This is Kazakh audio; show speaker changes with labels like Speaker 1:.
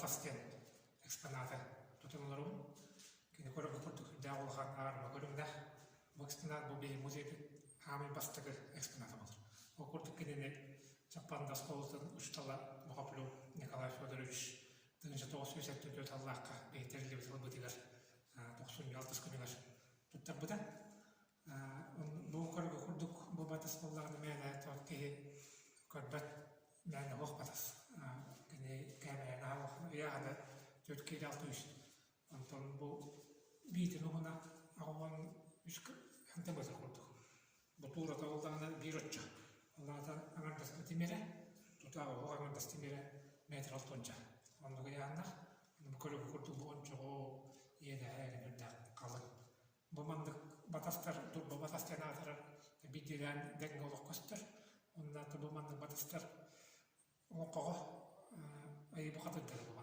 Speaker 1: батастен экспонаты тутунларым кини көрөк курдук дагылган аарма көрүмдө бу экспонат бу бей музейде хамы бастыгы экспонаты болор. Ол курдук кинени Жапанда сколтун уштала Мухаплю Николай Федорович 1984 Аллахка бейтерли бытыгар 96 күнүгөр туттар буда. Бу көрөк курдук бу батас боллагын мене торки көрбөт мене хох батас. Кини кеме на яада төткеде 600. Антон бу битин уна аган үчкө ханта базар курдук. Бу тура табылдагына биротча. Аллата агандас тимере, тутаа агандас тимере метр алтонча. Онда яанда бу көрөк курдук ончого эде хәйрәдә калын. Бу мандык батастар турбо батастан атыр бидирән дәнгәлек костыр. Онда бу мандык батастар окого ай бу хатыда